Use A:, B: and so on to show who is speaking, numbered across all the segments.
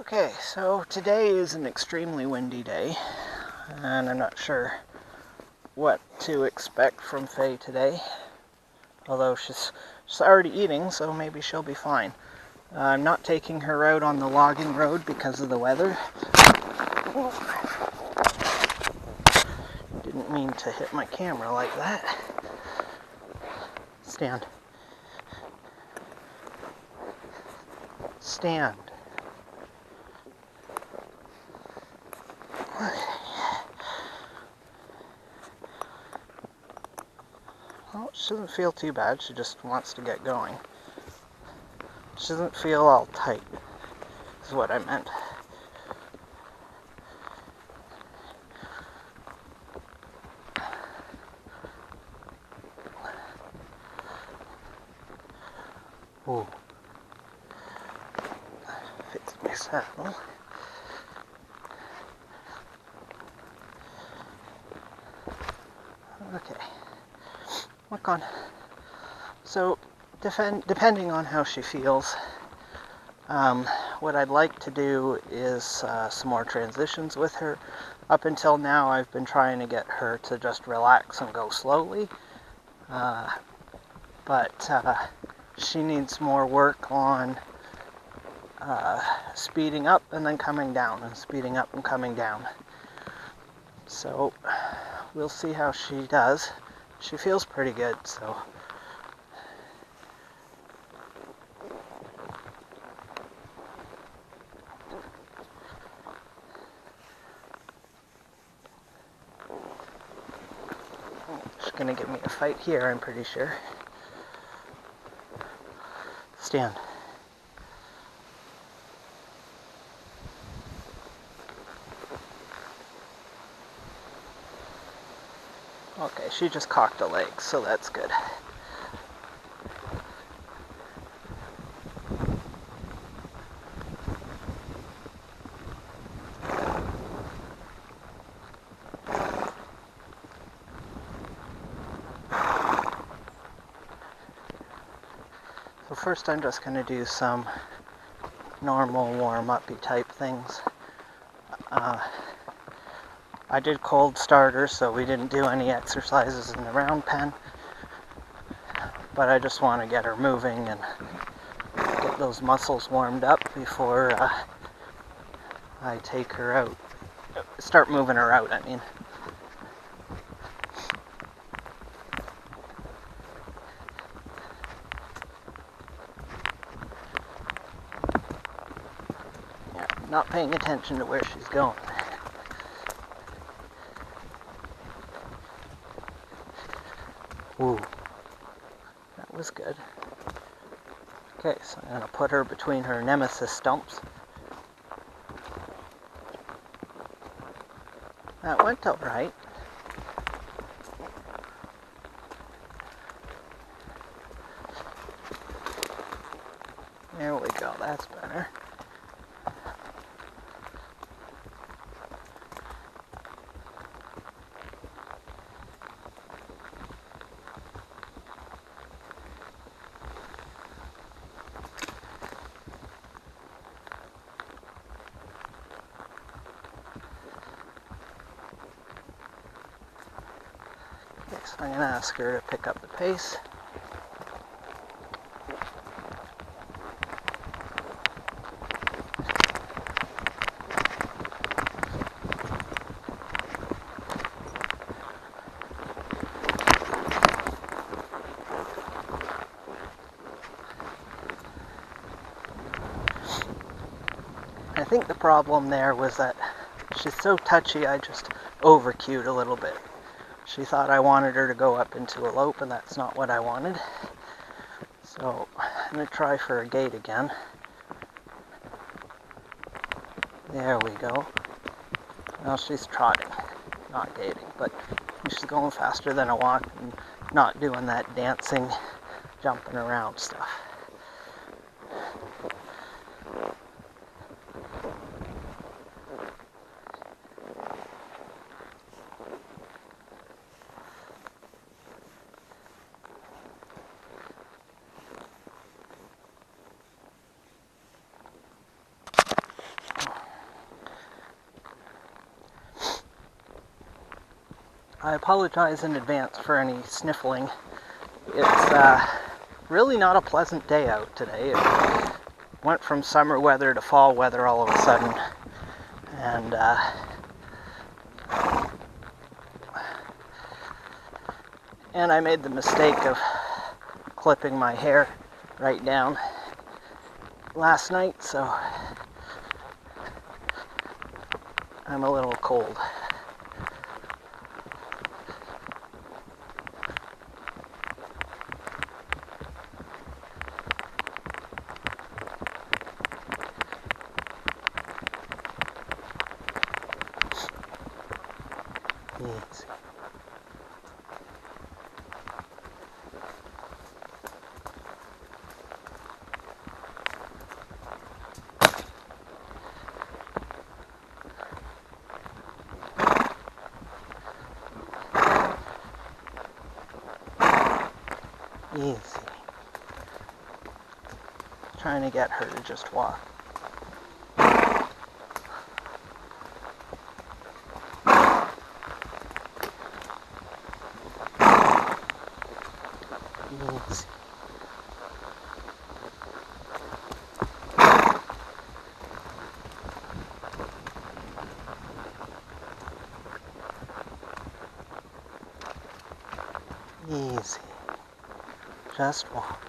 A: Okay, so today is an extremely windy day, and I'm not sure what to expect from Faye today, although she's already eating, so maybe she'll be fine. I'm not taking her out on the logging road because of the weather. Didn't mean to hit my camera like that. Stand. Stand. Well, she doesn't feel too bad, she just wants to get going. She doesn't feel all tight, is what I meant. Ooh. Fix my saddle. Okay. Work on. So, depending on how she feels, what I'd like to do is some more transitions with her. Up until now, I've been trying to get her to just relax and go slowly, but she needs more work on speeding up and then coming down, and speeding up and coming down. So, we'll see how she does. She feels pretty good, so... She's gonna give me a fight here, I'm pretty sure. Stand. Okay, she just cocked a leg, so that's good. So first I'm just going to do some normal warm-up-y type things. I did cold starter, so we didn't do any exercises in the round pen, but I just want to get her moving and get those muscles warmed up before I take her out. Start moving her out, I mean. Yeah, not paying attention to where she's going. Ooh, that was good. Okay, so I'm going to put her between her nemesis stumps. That went alright. There we go, that's better. So I'm going to ask her to pick up the pace. I think the problem there was that she's so touchy, I just over-cued a little bit. She thought I wanted her to go up into a lope, and that's not what I wanted. So I'm going to try for a gait again. There we go. Now she's trotting, not gaiting, but she's going faster than a walk and not doing that dancing, jumping around stuff. I apologize in advance for any sniffling. It's really not a pleasant day out today. It went from summer weather to fall weather all of a sudden. And I made the mistake of clipping my hair right down last night, so I'm a little cold. Easy. Easy. Trying to get her to just walk. Easy. Easy. Just walk.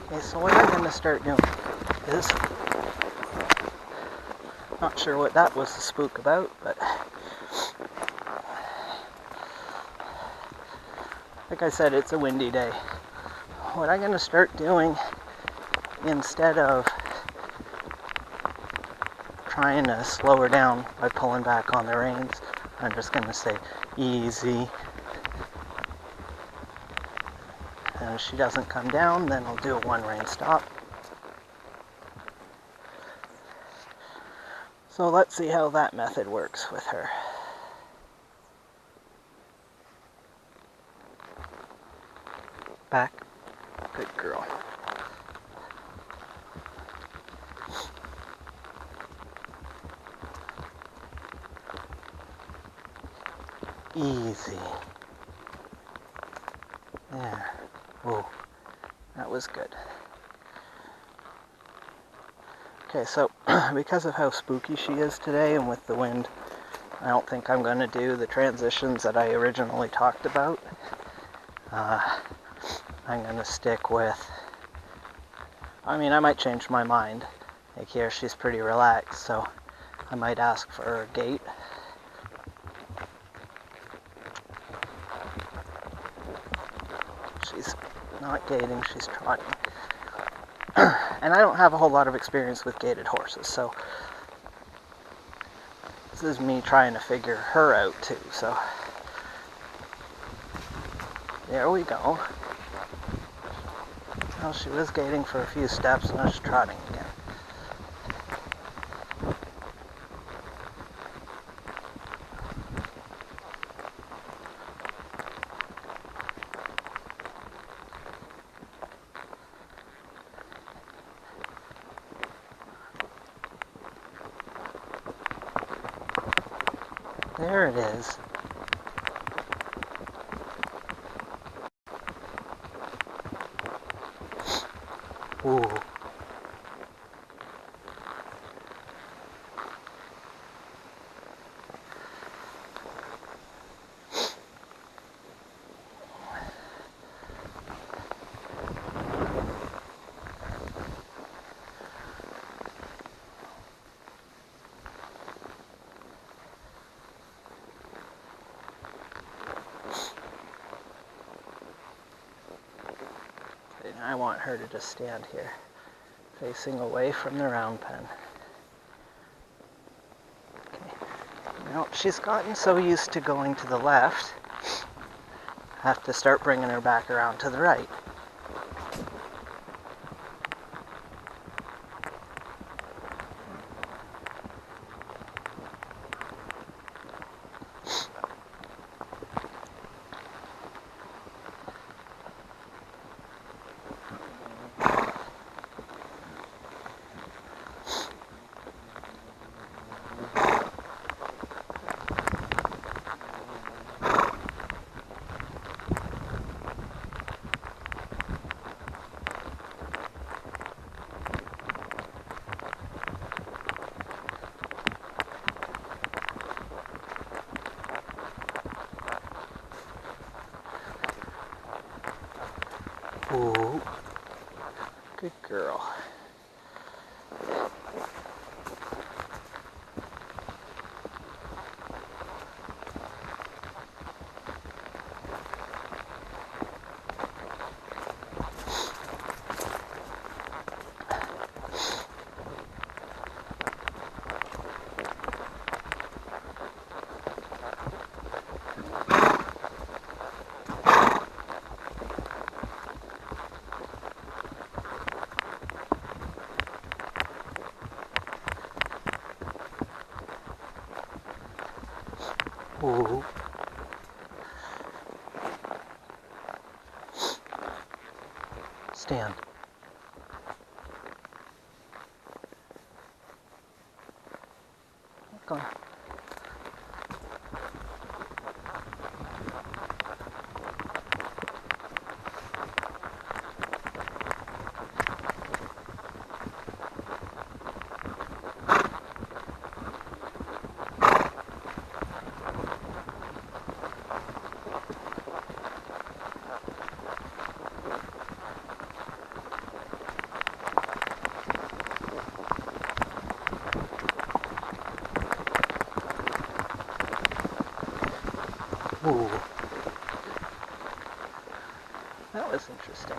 A: Okay, so what I'm going to start doing is, not sure what that was the spook about, but like I said, it's a windy day. What I'm going to start doing, instead of trying to slow her down by pulling back on the reins, I'm just going to say, easy. And if she doesn't come down, then I'll do a one rein stop. So let's see how that method works with her. Back. Good girl. Easy. There. Whoa. That was good. Okay, so because of how spooky she is today and with the wind, I don't think I'm going to do the transitions that I originally talked about. I'm going to stick with, I might change my mind. Like here, she's pretty relaxed, so I might ask for a gait. She's not gaiting, she's trotting. And I don't have a whole lot of experience with gaited horses, so this is me trying to figure her out too, so there we go. Well, she was gaiting for a few steps, now she's trotting again. There it is. Ooh. I want her to just stand here, facing away from the round pen. Okay. Now, she's gotten so used to going to the left, I have to start bringing her back around to the right. Ooh, good girl. Ooh. Stand. Come on. Ooh. That was interesting.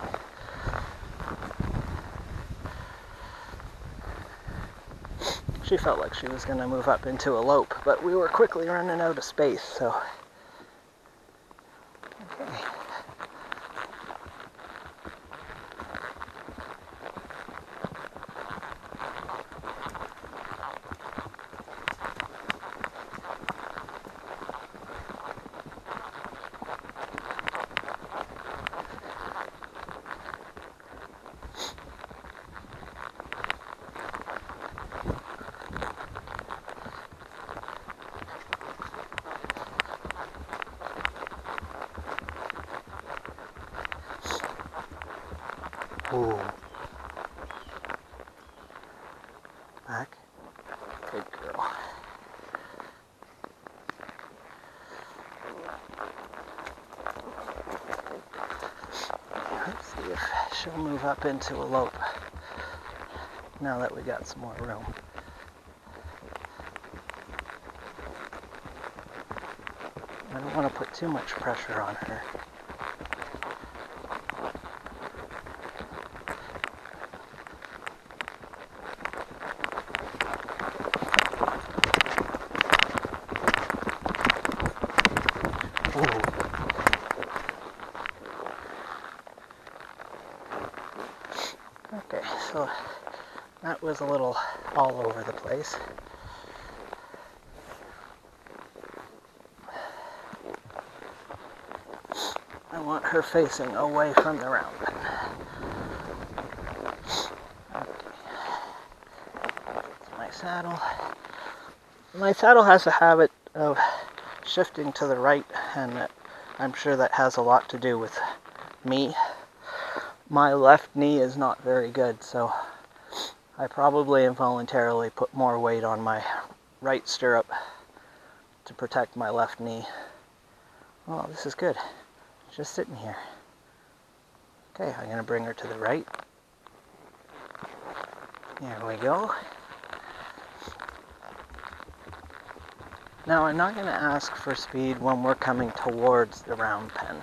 A: She felt like she was going to move up into a lope, but we were quickly running out of space, so... Okay. Ooh. Back. Good girl. Let's see if she'll move up into a lope now that we got some more room. I don't want to put too much pressure on her. Okay, so that was a little all over the place. I want her facing away from the round pen. Okay. That's my saddle. My saddle has a habit of shifting to the right, and I'm sure that has a lot to do with me. My left knee is not very good, so I probably involuntarily put more weight on my right stirrup to protect my left knee. Oh, this is good. Just sitting here. Okay, I'm going to bring her to the right. There we go. Now, I'm not going to ask for speed when we're coming towards the round pen.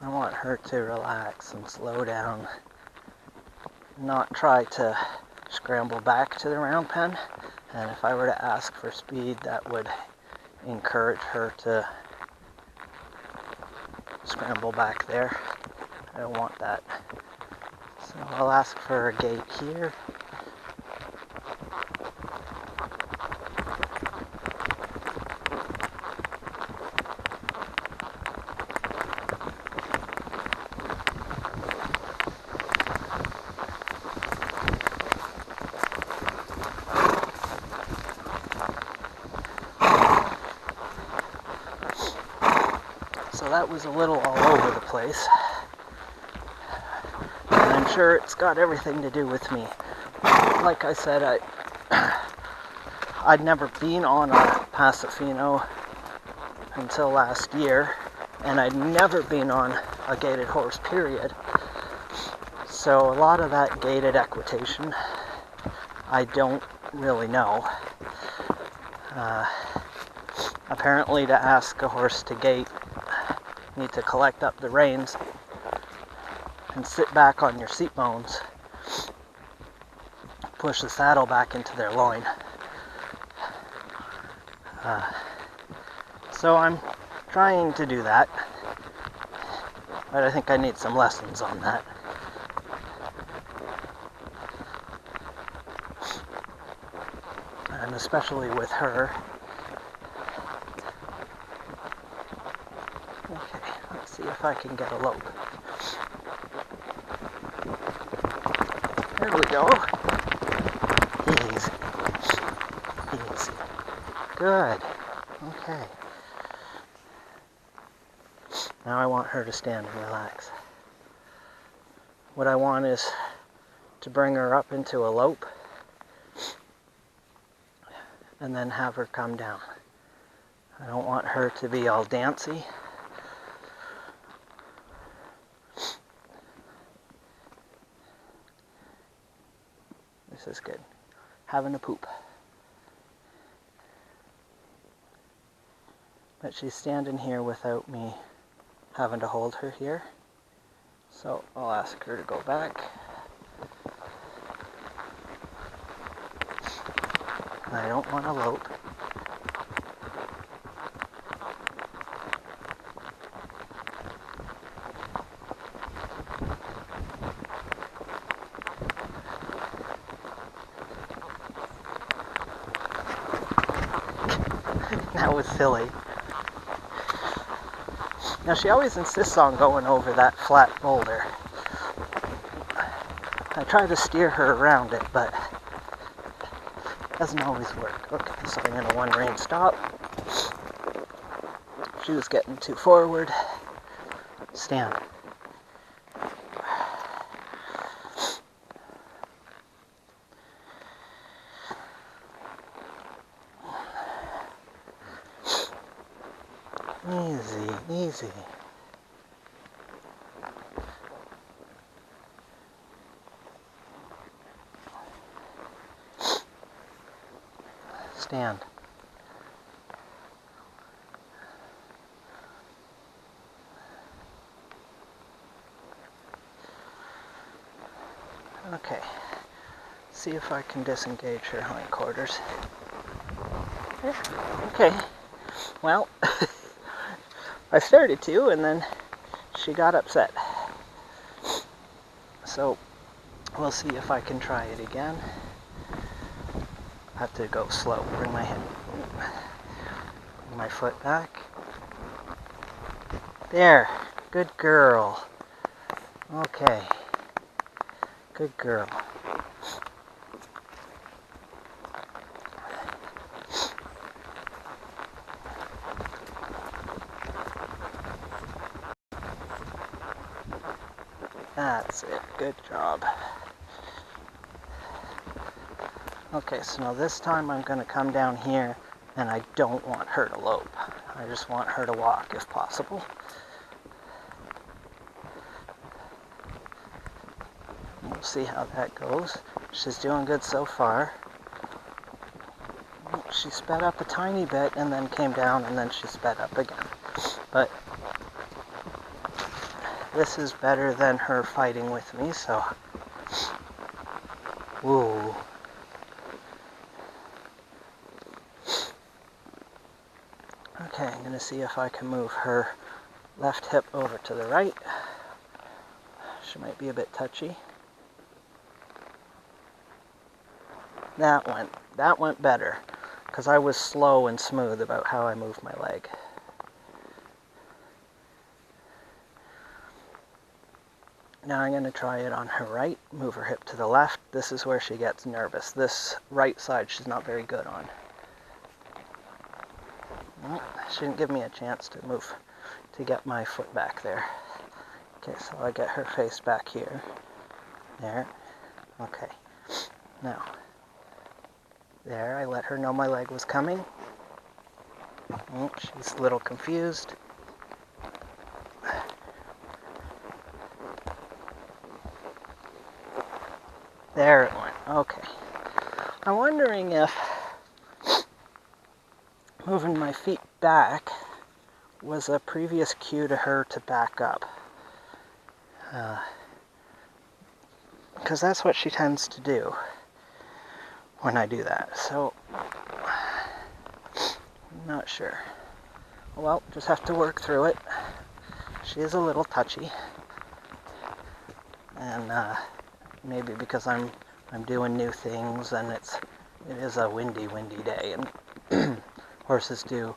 A: I want her to relax and slow down, not try to scramble back to the round pen. And if I were to ask for speed, that would encourage her to scramble back there. I don't want that. So I'll ask for a gait here. So that was a little all over the place. And I'm sure it's got everything to do with me. Like I said, I'd never been on a Paso Fino until last year, and I'd never been on a gaited horse, period. So a lot of that gaited equitation, I don't really know. Apparently to ask a horse to gait, you need to collect up the reins and sit back on your seat bones, push the saddle back into their loin. So I'm trying to do that, but I think I need some lessons on that. And especially with her. Okay, let's see if I can get a lope. There we go. Easy. Easy. Good. Okay. Now I want her to stand and relax. What I want is to bring her up into a lope and then have her come down. I don't want her to be all dancy. This is good. Having a poop. But she's standing here without me having to hold her here. So I'll ask her to go back. I don't want to lope. That was silly. Now she always insists on going over that flat boulder. I try to steer her around it, but it doesn't always work. Okay, so I'm going to one rein stop. She was getting too forward. Stand. Easy, easy. Stand. Okay. See if I can disengage her hindquarters. Okay. Well, I started to, and then she got upset. So, we'll see if I can try it again. I have to go slow. Bring my foot back. There. Good girl. Okay. Good girl. That's it. Good job. Okay, so now this time I'm going to come down here, and I don't want her to lope. I just want her to walk if possible. We'll see how that goes. She's doing good so far. She sped up a tiny bit and then came down, and then she sped up again. But this is better than her fighting with me, so... Whoa. Okay, I'm going to see if I can move her left hip over to the right. She might be a bit touchy. That went better, because I was slow and smooth about how I moved my leg. Now I'm going to try it on her right, move her hip to the left. This is where she gets nervous. This right side she's not very good on. Well, she didn't give me a chance to move, to get my foot back there. Okay, so I get her face back here. There. Okay. Now, there, I let her know my leg was coming. Oh, she's a little confused. There it went. Okay. I'm wondering if moving my feet back was a previous cue to her to back up. Because that's what she tends to do when I do that. So, I'm not sure. Well, just have to work through it. She is a little touchy. And maybe because I'm doing new things and it is a windy day, and horses do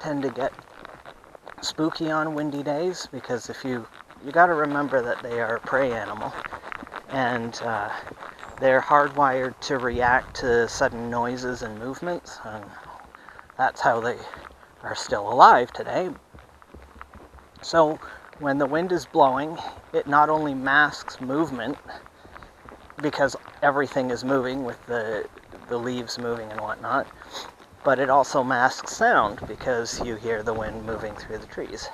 A: tend to get spooky on windy days, because if you got to remember that they are a prey animal, and they're hardwired to react to sudden noises and movements, and that's how they are still alive today. So when the wind is blowing, it not only masks movement, because everything is moving with the leaves moving and whatnot, but it also masks sound, because you hear the wind moving through the trees.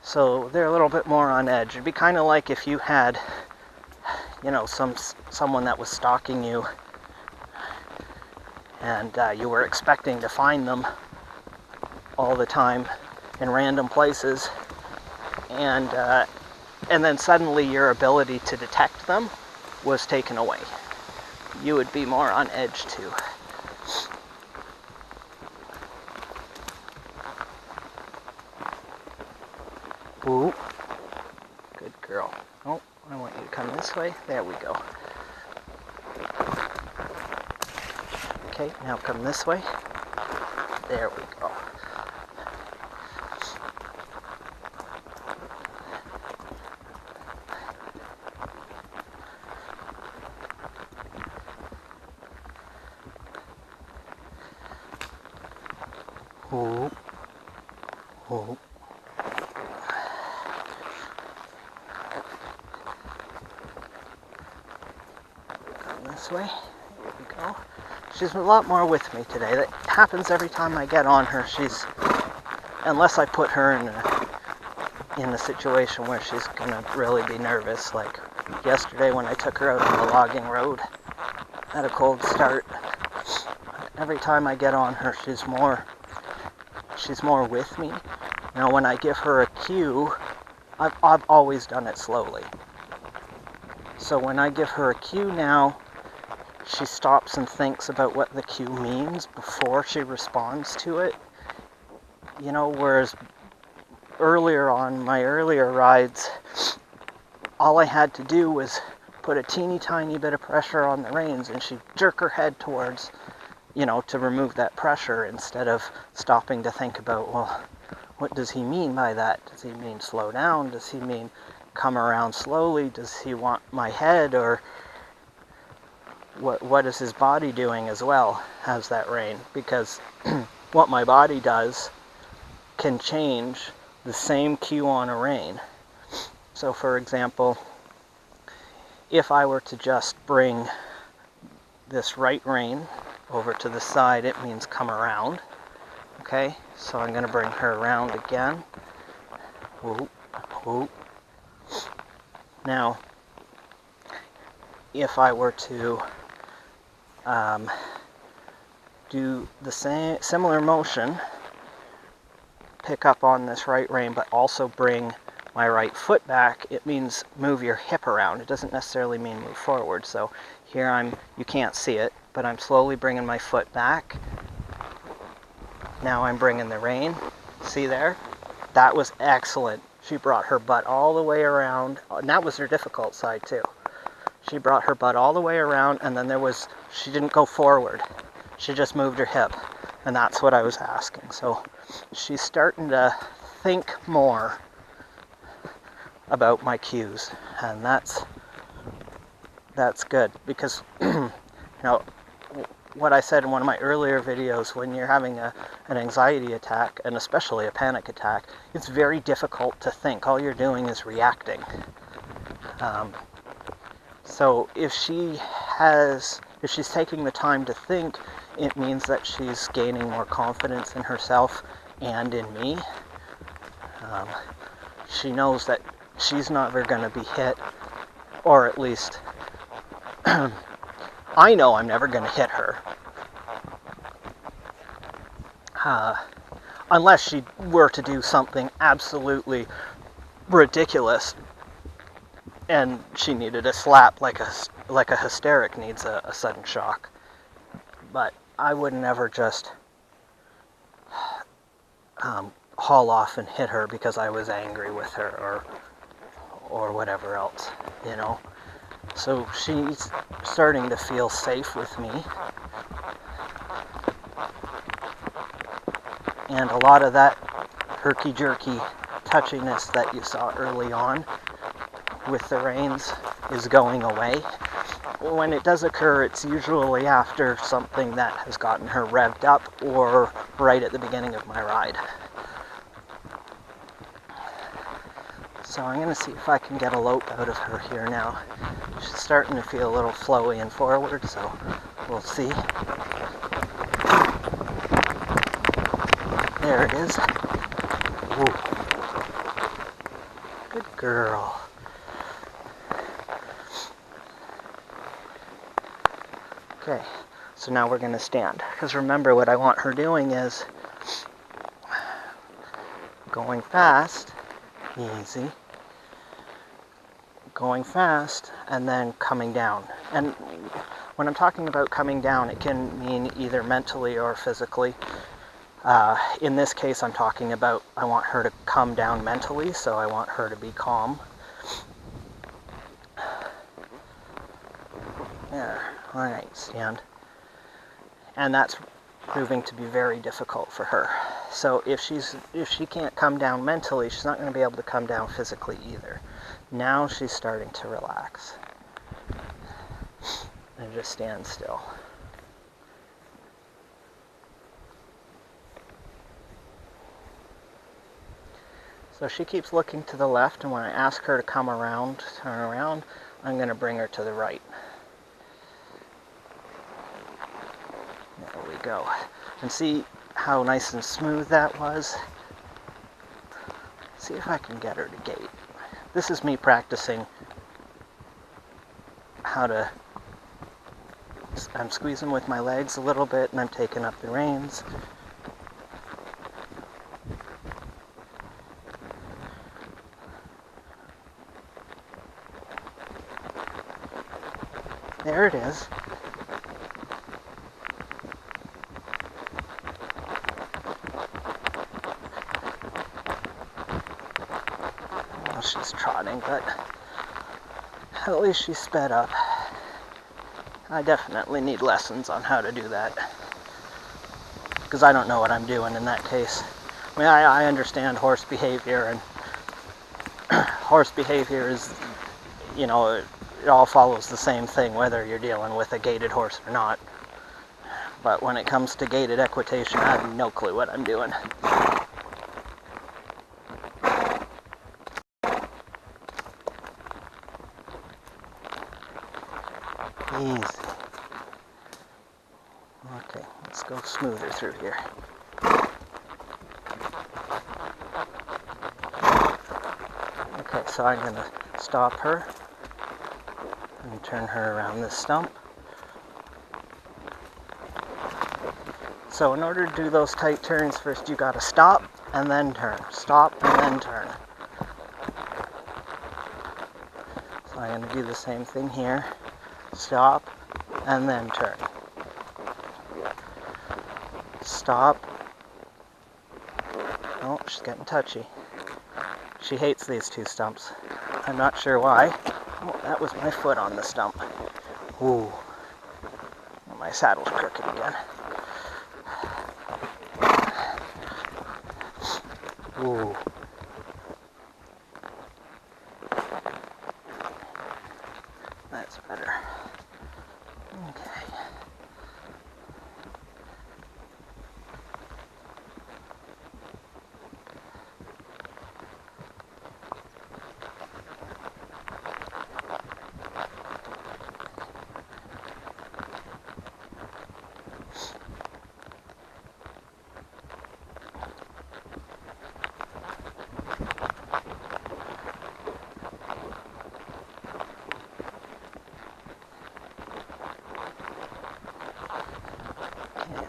A: So they're a little bit more on edge. It'd be kind of like if you had, someone that was stalking you, and you were expecting to find them all the time in random places, and then suddenly your ability to detect them was taken away. You would be more on edge too. Ooh, good girl. Oh, I want you to come this way. There we go. Okay, now come this way. There we go. Ooh. Ooh. This way. There we go. She's a lot more with me today. That happens every time I get on her. Unless I put her in a situation where she's gonna really be nervous, like yesterday when I took her out on the logging road at a cold start. Every time I get on her, she's more with me. When I give her a cue, I've always done it slowly. So when I give her a cue now, she stops and thinks about what the cue means before she responds to it. Whereas earlier on my earlier rides, all I had to do was put a teeny tiny bit of pressure on the reins and she'd jerk her head towards, to remove that pressure, instead of stopping to think about, well, what does he mean by that? Does he mean slow down? Does he mean come around slowly? Does he want my head? Or what is his body doing as well as that rein? Because what my body does can change the same cue on a rein. So for example, if I were to just bring this right rein over to the side, it means come around. Okay, so I'm going to bring her around again. Whoop, whoop. Now, if I were to do the similar motion pick up on this right rein, but also bring my right foot back, it means move your hip around. It doesn't necessarily mean move forward. So here you can't see it, but I'm slowly bringing my foot back. Now I'm bringing the rein. See there? That was excellent. She brought her butt all the way around, and that was her difficult side too. She brought her butt all the way around, and then she didn't go forward. She just moved her hip, and that's what I was asking. So she's starting to think more about my cues, and that's good, because you know what I said in one of my earlier videos, when you're having an anxiety attack, and especially a panic attack, it's very difficult to think. All you're doing is reacting. So if she's taking the time to think, it means that she's gaining more confidence in herself and in me. She knows that she's never going to be hit, or at least I know I'm never going to hit her. Unless she were to do something absolutely ridiculous and she needed a slap, like a hysteric needs a sudden shock. But I would never just haul off and hit her because I was angry with her or whatever else, you know. So she's starting to feel safe with me. And a lot of that herky-jerky touchiness that you saw early on with the reins is going away. When it does occur, it's usually after something that has gotten her revved up or right at the beginning of my ride. So I'm going to see if I can get a lope out of her here now. She's starting to feel a little flowy and forward, so we'll see. There it is. Woo. Good girl. Okay, so now we're going to stand. Because remember, what I want her doing is going fast, easy, going fast, and then coming down. And when I'm talking about coming down, it can mean either mentally or physically. In this case, I'm talking about I want her to come down mentally, so I want her to be calm. There. Alright, stand. And that's proving to be very difficult for her. So if she can't come down mentally, she's not going to be able to come down physically either. Now she's starting to relax. And just stand still. So she keeps looking to the left, and when I ask her to come around, turn around, I'm going to bring her to the right. There we go. And see how nice and smooth that was? See if I can get her to gait. This is me practicing how to... I'm squeezing with my legs a little bit, and I'm taking up the reins. There it is. Well, she's trotting, but at least she's sped up. I definitely need lessons on how to do that, because I don't know what I'm doing in that case. I mean, I understand horse behavior, and horse behavior is, you know, it all follows the same thing, whether you're dealing with a gaited horse or not. But when it comes to gaited equitation, I have no clue what I'm doing. Easy. Okay, let's go smoother through here. Okay, so I'm going to stop her and turn her around this stump. So in order to do those tight turns, first you gotta stop and then turn. Stop and then turn. So I'm gonna do the same thing here. Stop and then turn. Stop. Oh, she's getting touchy. She hates these two stumps. I'm not sure why. Oh, that was my foot on the stump. Ooh. My saddle's crooked again. Ooh. That's better. Okay.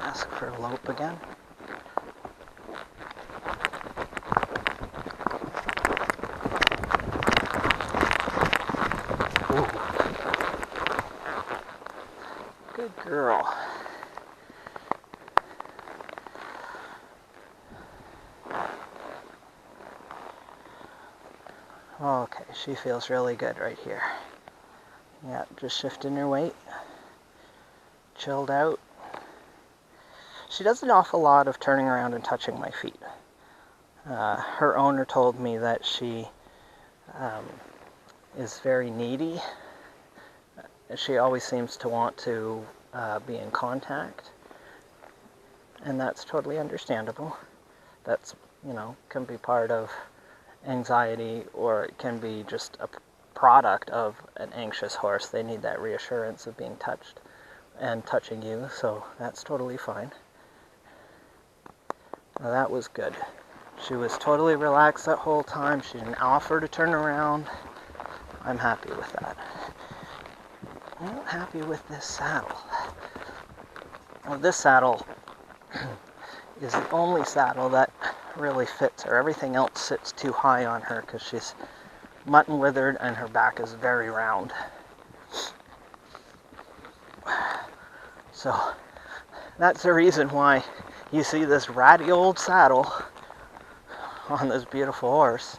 A: Ask for a lope again. Ooh. Good girl. Okay, she feels really good right here. Yeah, just shifting her weight. Chilled out. She does an awful lot of turning around and touching my feet. Her owner told me that she is very needy. She always seems to want to be in contact, and that's totally understandable. That's, can be part of anxiety, or it can be just a product of an anxious horse. They need that reassurance of being touched and touching you, so that's totally fine. Now that was good. She was totally relaxed that whole time. She didn't offer to turn around. I'm happy with that. I'm not happy with this saddle. Well, this saddle is the only saddle that really fits her. Everything else sits too high on her because she's mutton withered and her back is very round. So that's the reason why you see this ratty old saddle on this beautiful horse.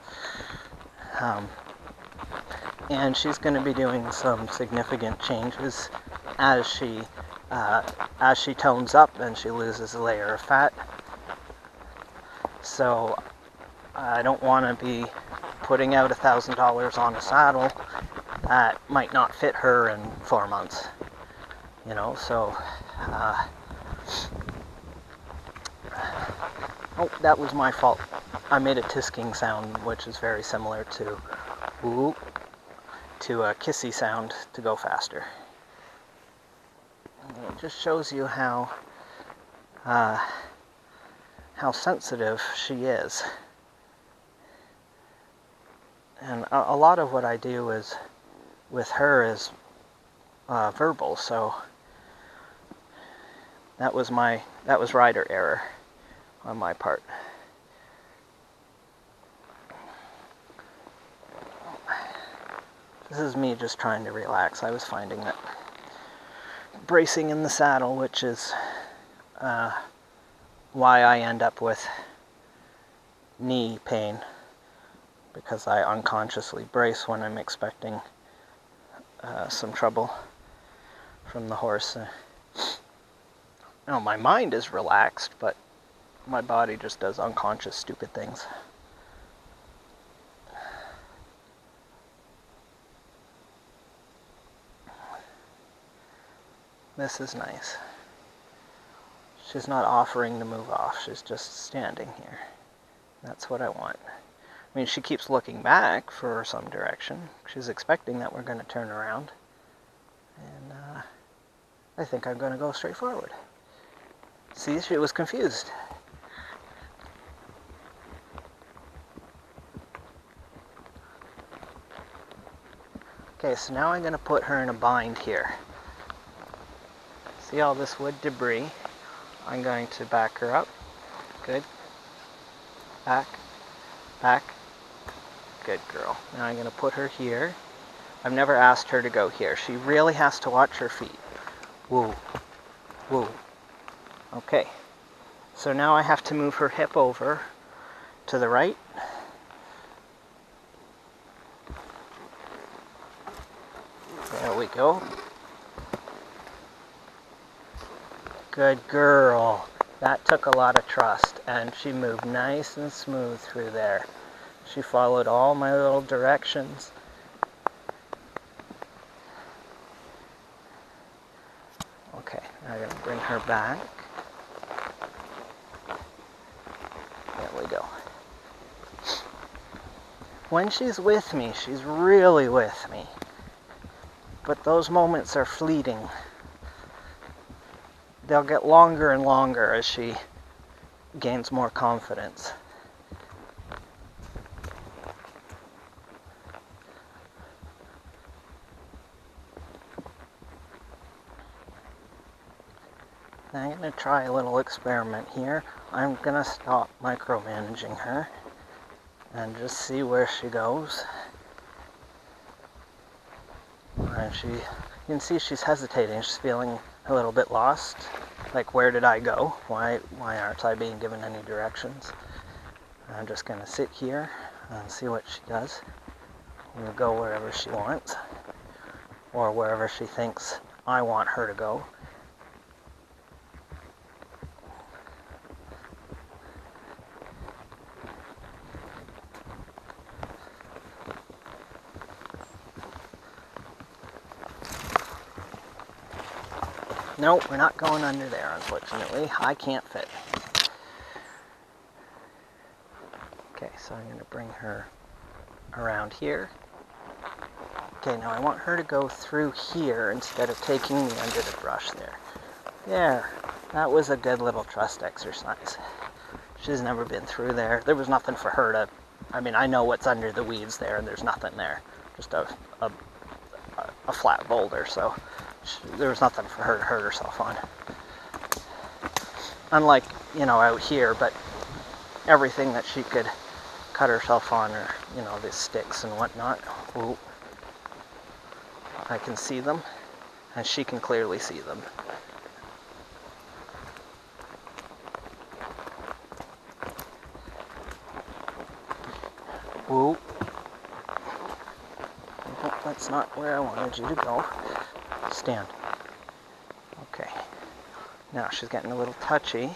A: And she's going to be doing some significant changes as she tones up and she loses a layer of fat. So I don't want to be putting out $1,000 on a saddle that might not fit her in 4 months. So oh, that was my fault. I made a tisking sound, which is very similar to ooh, to a kissy sound to go faster. And it just shows you how sensitive she is. And a lot of what I do is with her is verbal, so that was rider error on my part. This is me just trying to relax. I was finding that bracing in the saddle, which is why I end up with knee pain, because I unconsciously brace when I'm expecting some trouble from the horse. My mind is relaxed, but my body just does unconscious stupid things. This is nice. She's not offering to move off. She's just standing here. That's what I want. I mean, she keeps looking back for some direction. She's expecting that we're going to turn around. And I think I'm going to go straight forward. See, she was confused. Okay, so now I'm going to put her in a bind here. See all this wood debris? I'm going to back her up. Good. Back. Back. Good girl. Now I'm going to put her here. I've never asked her to go here. She really has to watch her feet. Woo. Woo. Okay. So now I have to move her hip over to the right. There we go. Good girl. That took a lot of trust, and she moved nice and smooth through there. She followed all my little directions. Okay, now I'm going to bring her back. There we go. When she's with me, she's really with me. But those moments are fleeting. They'll get longer and longer as she gains more confidence. Now I'm going to try a little experiment here. I'm going to stop micromanaging her and just see where she goes. And you can see she's hesitating. She's feeling a little bit lost. Like, where did I go? Why aren't I being given any directions? I'm just going to sit here and see what she does. We'll go wherever she wants, or wherever she thinks I want her to go. No, we're not going under there, unfortunately. I can't fit. Okay, so I'm going to bring her around here. Okay, now I want her to go through here instead of taking me under the brush there. There. That was a good little trust exercise. She's never been through there. There was nothing for her to... I mean, I know what's under the weeds there, and there's nothing there. Just a flat boulder, so... there was nothing for her to hurt herself on. Unlike, out here, but everything that she could cut herself on are, the sticks and whatnot. Ooh. I can see them, and she can clearly see them. Ooh. Oh, that's not where I wanted you to go. Stand. Okay. Now she's getting a little touchy,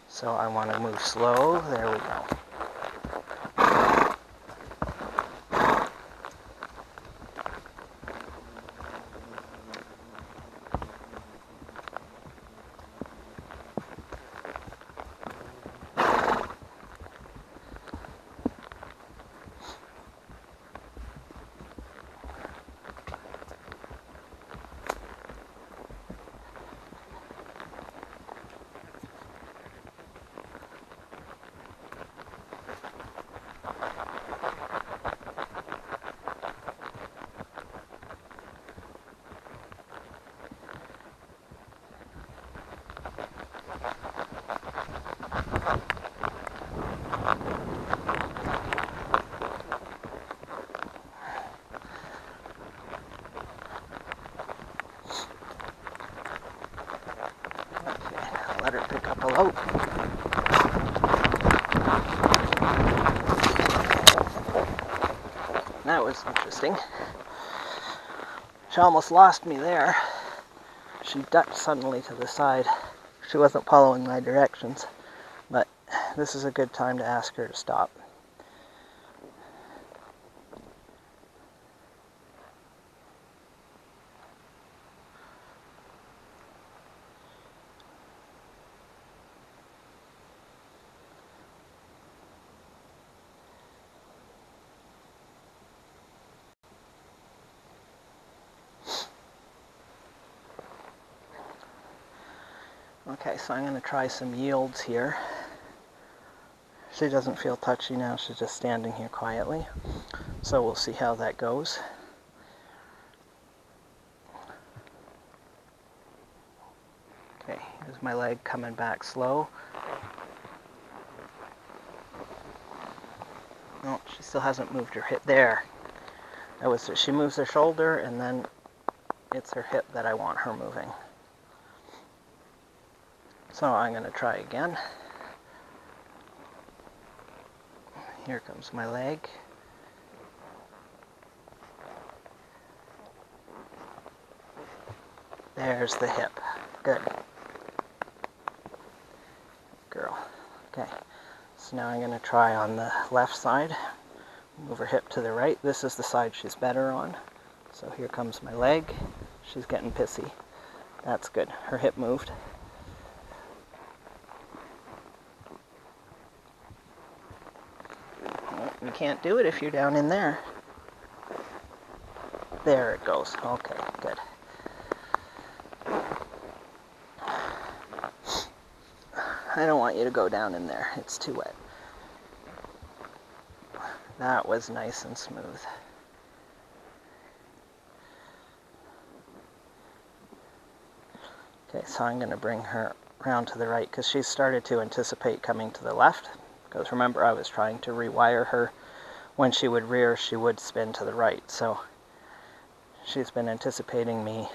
A: so I want to move slow. There we go. Let her pick up a lope. That was interesting. She almost lost me there. She ducked suddenly to the side. She wasn't following my directions, but this is a good time to ask her to stop. Okay, so I'm going to try some yields here. She doesn't feel touchy now, she's just standing here quietly. So we'll see how that goes. Okay, here's with my leg coming back slow. No, she still hasn't moved her hip. There. She moves her shoulder, and then it's her hip that I want her moving. So I'm going to try again. Here comes my leg. There's the hip. Good. Girl. Okay. So now I'm going to try on the left side. Move her hip to the right. This is the side she's better on. So here comes my leg. She's getting pissy. That's good. Her hip moved. Well, you can't do it if you're down in there. There it goes. Okay, good. I don't want you to go down in there. It's too wet. That was nice and smooth. Okay, so I'm going to bring her around to the right because she started to anticipate coming to the left. Because remember, I was trying to rewire her. When she would rear, she would spin to the right. So she's been anticipating me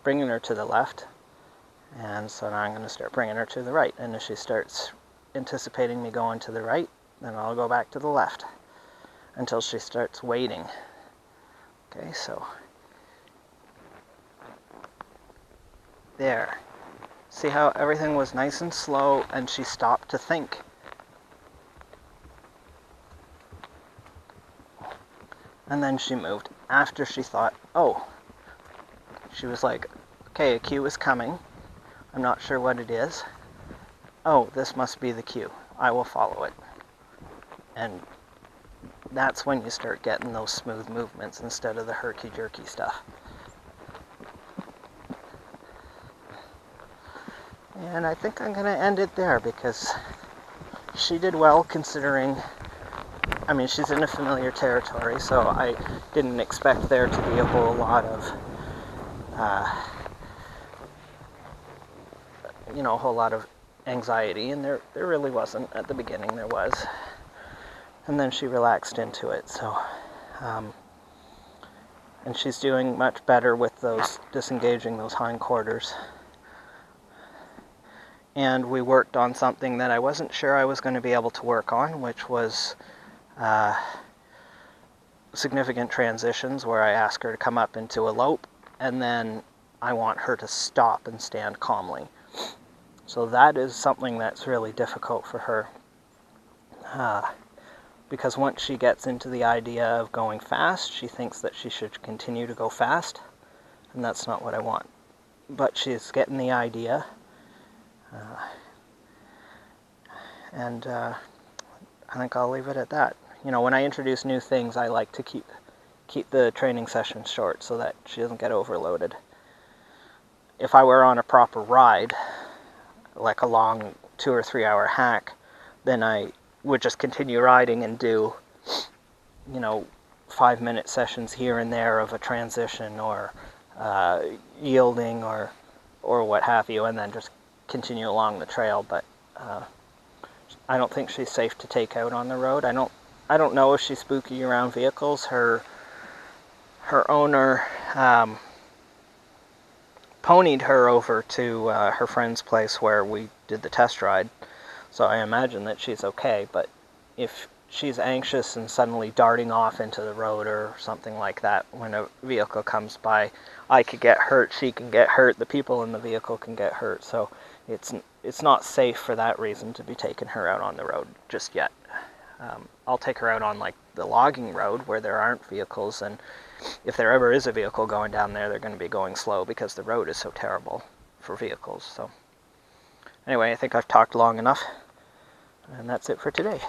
A: bringing her to the left. And so now I'm going to start bringing her to the right. And if she starts anticipating me going to the right, then I'll go back to the left until she starts waiting. Okay, so there. See how everything was nice and slow and she stopped to think. And then she moved after she thought, oh. She was like, okay, a cue is coming. I'm not sure what it is. Oh, this must be the cue. I will follow it. And that's when you start getting those smooth movements instead of the herky-jerky stuff. And I think I'm going to end it there because she did well considering, I mean, she's in a familiar territory, so I didn't expect there to be a whole lot of, a whole lot of anxiety, and there really wasn't at the beginning. There was. And then she relaxed into it, so, and she's doing much better with those, disengaging those hindquarters. And we worked on something that I wasn't sure I was going to be able to work on, which was significant transitions where I ask her to come up into a lope, and then I want her to stop and stand calmly. So that is something that's really difficult for her. Because once she gets into the idea of going fast, she thinks that she should continue to go fast, and that's not what I want. But she's getting the idea, and I think I'll leave it at that. You know, when I introduce new things, I like to keep the training sessions short so that she doesn't get overloaded. If I were on a proper ride, like a long 2 or 3 hour hack, then I would just continue riding and do, 5-minute sessions here and there of a transition or yielding or what have you, and then just continue along the trail. But I don't think she's safe to take out on the road. I don't know if she's spooky around vehicles. Her owner ponied her over to her friend's place where we did the test ride. So I imagine that she's okay, but if she's anxious and suddenly darting off into the road or something like that when a vehicle comes by, I could get hurt, she can get hurt, the people in the vehicle can get hurt. So it's not safe for that reason to be taking her out on the road just yet. I'll take her out on like the logging road where there aren't vehicles, and if there ever is a vehicle going down there, they're going to be going slow because the road is so terrible for vehicles. So anyway, I think I've talked long enough, and that's it for today.